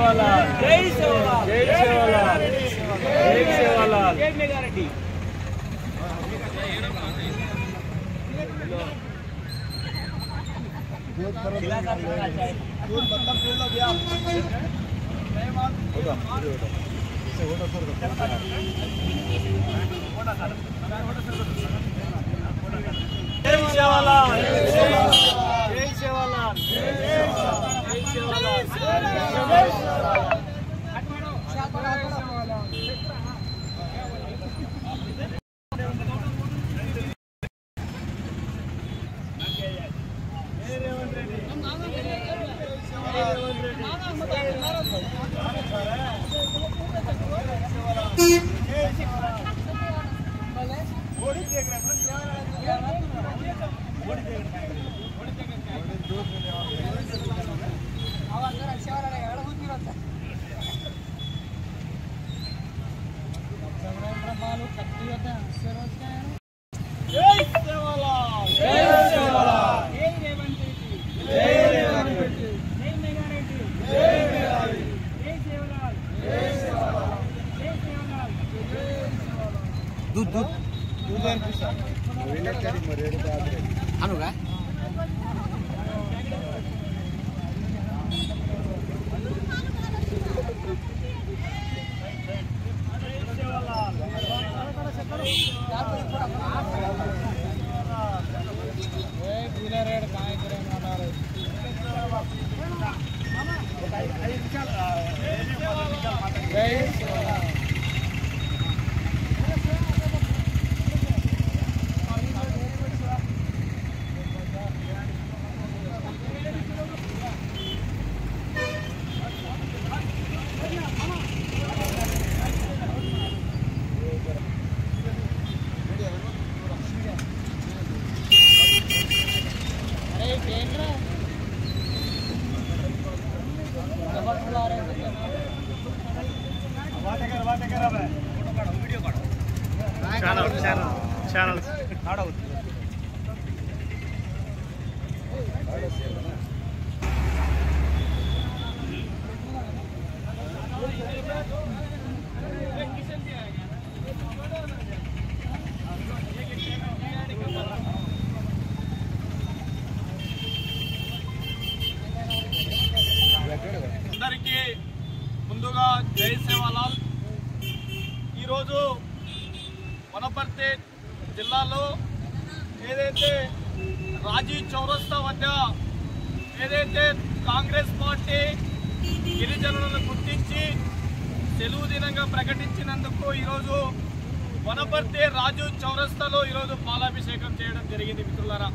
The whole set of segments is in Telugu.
सेवालाल जय सेवालाल जय सेवालाल जय सेवालाल जय मेगारेड्डी जय सेवालाल जय सेवालाल जय सेवालाल दूध दूध अनुगा चैनल అందరికీ ముందుగా జై సేవాలాల్ ఈరోజు వనపర్తి జిల్లాలో ఏదైతే రాజీ చౌరస్తా వద్ద ఏదైతే కాంగ్రెస్ పార్టీ గిరిజనులను గుర్తించి సెలవు దినంగా ప్రకటించినందుకు ఈరోజు వనపర్తి రాజు చౌరస్తాలో ఈరోజు పాలాభిషేకం చేయడం జరిగింది మిత్రులారా.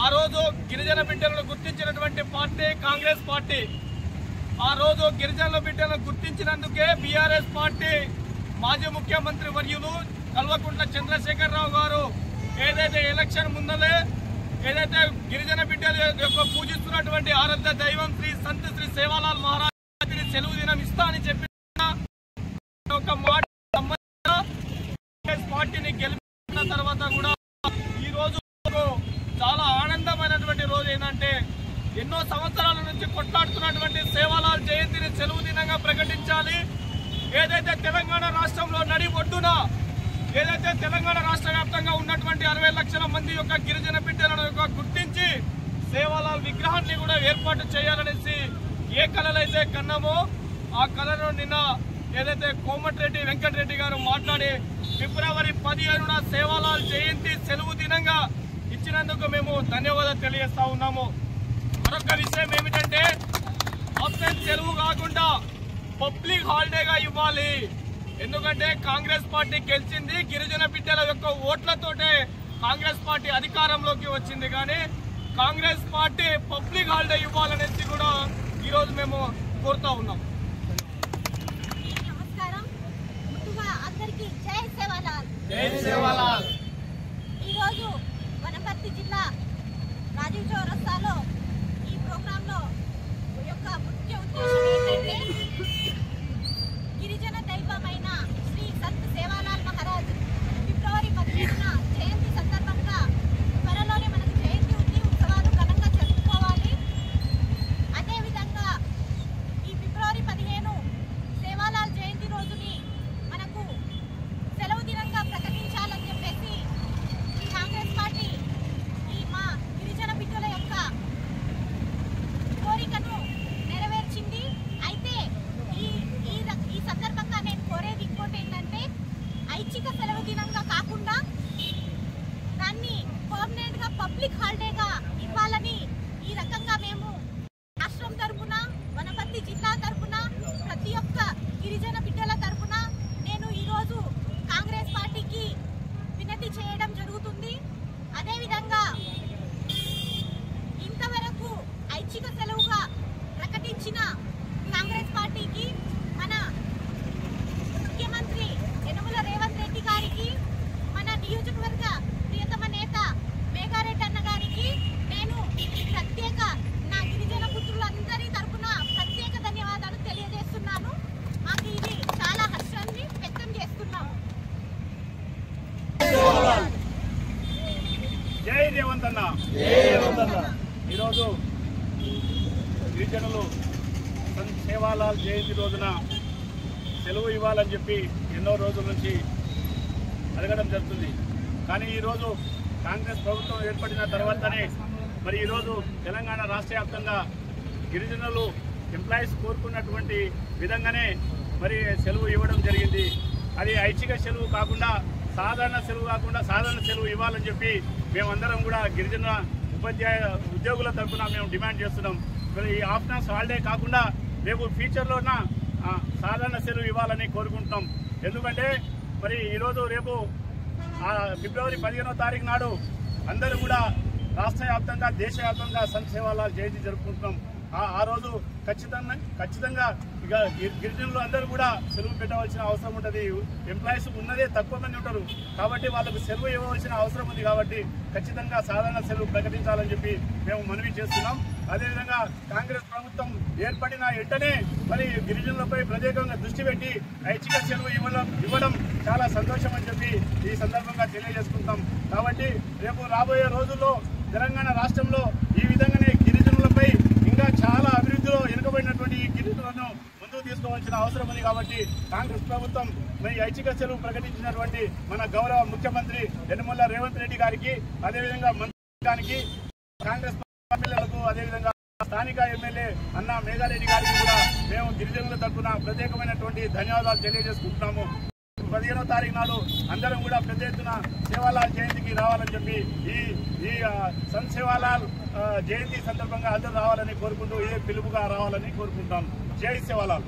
ఆ రోజు గిరిజన బిడ్డలను గుర్తించినటువంటి పార్టీ కాంగ్రెస్ పార్టీ. ఆ రోజు గిరిజనుల బిడ్డలను గుర్తించినందుకే బీఆర్ఎస్ పార్టీ మాజీ ముఖ్యమంత్రి వర్యులు కల్వకుంట్ల చంద్రశేఖరరావు గారు ఏదైతే ఎలక్షన్ ముందలే ఏదైతే గిరిజన బిడ్డల యొక్క పూజిస్తున్నటువంటి ఆరాధ్య దైవం శ్రీ సంత్ శ్రీ సేవాలాల్ మహారాజ్ సెలవు దినం ఇస్తా అని చెప్పి ఒక మాట పార్టీని గెలిపిన తర్వాత కూడా ఈ రోజు చాలా ఆనందమైనటువంటి రోజు ఏంటంటే ఎన్నో సంవత్సరాల నుంచి కొట్లాడుతున్నటువంటి సేవాలాల్ జయంతిని సెలవు దినంగా ప్రకటించాలి. ఏదైతే తెలంగాణ రాష్ట్రంలో నడి ఒడ్డున ఏదైతే తెలంగాణ రాష్ట్ర వ్యాప్తంగా ఉన్నటువంటి 60 లక్షల మంది యొక్క గిరిజన బిడ్డలను గుర్తించి సేవాలాల్ విగ్రహాన్ని కూడా ఏర్పాటు చేయాలనేసి ఏ కళలైతే కన్నామో ఆ కళను నిన్న ఏదైతే కోమటిరెడ్డి వెంకటరెడ్డి గారు మాట్లాడి ఫిబ్రవరి 15న సేవాలాల్ జయంతి సెలవు దినంగా ఇచ్చినందుకు మేము ధన్యవాదాలు తెలియజేస్తా ఉన్నాము. మరొక విషయం ఏమిటంటే ఆప్షన్ సెలవు కాకుండా పబ్లిక్ హాలిడేగా ఇవ్వాలి. ఎందుకంటే కాంగ్రెస్ పార్టీ గెలిచింది గిరిజన బిడ్డల యొక్క ఓట్లతోటే కాంగ్రెస్ పార్టీ అధికారంలోకి వచ్చింది. కానీ కాంగ్రెస్ పార్టీ పబ్లిక్ హాలిడే ఇవ్వాలనేసి కూడా ఈరోజు మేము కోరుతా ఉన్నాం. జై సేవాలాల్. ఈరోజు వనపర్తి జిల్లా రాజీవ్ చౌరస్తాలో ఈ ప్రోగ్రాంలో యొక్క ముఖ్య ఉద్దేశం ఏంటంటే గిరిజన దైవమైన శ్రీ సంత్ సేవాలాల్ మహారాజ్ ఫిబ్రవరి 15న జయంతి సందర్భంగా త్వరలోనే మనకు జయంతి ఉత్సవాలు ఘనంగా జరుపుకోవాలి. అదేవిధంగా ఈ పబ్లిక్ హాలిడేగా ఇవ్వాలని ఈ రకంగా మేము రాష్ట్రం తరపున, వనపర్తి జిల్లా తరపున, ప్రతి ఒక్క గిరిజన బిడ్డల తరపున నేను ఈరోజు కాంగ్రెస్ పార్టీకి వినతి చేయడం జరుగుతుంది. అదేవిధంగా ఇంతవరకు ఐచ్ఛిక సెలవుగా ప్రకటించిన కాంగ్రెస్ పార్టీకి, మన ముఖ్యమంత్రి యనమల రేవంత్ రెడ్డి గారికి, మన నియోజకవర్గ ప్రియతమ నేత మేఘారెడ్డి అన్న గారికి నేను ప్రత్యేక నా గిరిజన పుత్రులందరి తరపున ప్రత్యేక ధన్యవాదాలు తెలియజేస్తున్నాను. మాకు ఇది చాలా హర్షాన్ని వ్యక్తం చేస్తున్నాము. జై రేవంత్ అన్న. ఈరోజు గిరిజనులు సేవాలాల్ జయంతి రోజున సెలవు ఇవ్వాలని చెప్పి ఎన్నో రోజుల నుంచి అడగడం జరుగుతుంది. కానీ ఈరోజు కాంగ్రెస్ ప్రభుత్వం ఏర్పడిన తర్వాతనే మరి ఈరోజు తెలంగాణ రాష్ట్ర వ్యాప్తంగా గిరిజనులు ఎంప్లాయీస్ కోరుకున్నటువంటి విధంగానే మరి సెలవు ఇవ్వడం జరిగింది. అది ఐచ్ఛిక సెలవు కాకుండా సాధారణ సెలవు ఇవ్వాలని చెప్పి మేమందరం కూడా గిరిజన ఉద్యోగుల తరఫున మేము డిమాండ్ చేస్తున్నాం. మరి ఈ ఆఫ్టర్నూన్స్ హాలిడే కాకుండా రేపు ఫ్యూచర్లోన సాధారణ సెలవు ఇవ్వాలని కోరుకుంటున్నాం. ఎందుకంటే మరి ఈరోజు రేపు ఫిబ్రవరి 15వ తారీఖు నాడు అందరూ కూడా రాష్ట్ర వ్యాప్తంగా, దేశవ్యాప్తంగా సంత్ సేవాలాల్ జయంతి జరుపుకుంటున్నాం. ఆ రోజు ఖచ్చితంగా ఇక గిరిజనులు అందరూ కూడా సెలవు పెట్టవలసిన అవసరం ఉంటుంది. ఎంప్లాయీస్ ఉన్నదే తక్కువ మంది ఉంటారు కాబట్టి వాళ్ళకు సెలవు ఇవ్వవలసిన అవసరం ఉంది. కాబట్టి ఖచ్చితంగా సాధారణ సెలవు ప్రకటించాలని చెప్పి మేము మనవి చేస్తున్నాం. అదేవిధంగా కాంగ్రెస్ ప్రభుత్వం ఏర్పడిన వెంటనే మరి గిరిజనులపై ప్రత్యేకంగా దృష్టి పెట్టి ఐచ్ఛిక సెలవు ఇవ్వడం చాలా సంతోషం అని చెప్పి ఈ సందర్భంగా తెలియజేసుకుంటాం. కాబట్టి రేపు రాబోయే రోజుల్లో తెలంగాణ రాష్ట్రంలో ఈ విధంగానే గిరిజనులపై ఇంకా చాలా అభివృద్ధిలో వెనుకబడినటువంటి ఈ గిరిజనులను ముందుకు తీసుకోవాల్సిన అవసరం ఉంది. కాబట్టి కాంగ్రెస్ ప్రభుత్వం మరి ఐచ్ఛిక సెలవు ప్రకటించినటువంటి మన గౌరవ ముఖ్యమంత్రి యనమల రేవంత్ రెడ్డి గారికి, అదేవిధంగా మంత్రి కాంగ్రెస్ ఎమ్మెల్యేలకు, అదేవిధంగా స్థానిక ఎమ్మెల్యే అన్న మేఘారెడ్డి గారికి కూడా మేము గిరిజనుల తరఫున ప్రత్యేకమైనటువంటి ధన్యవాదాలు తెలియజేసుకుంటున్నాము. 15వ తారీఖు నాడు అందరం కూడా పెద్ద ఎత్తున సేవాలాల్ జయంతికి రావాలని చెప్పి ఈ సంత్ సేవాలాల్ జయంతి సందర్భంగా అందరూ రావాలని కోరుకుంటూ పిలుపుగా రావాలని కోరుకుంటాం. జై సేవాలాల్.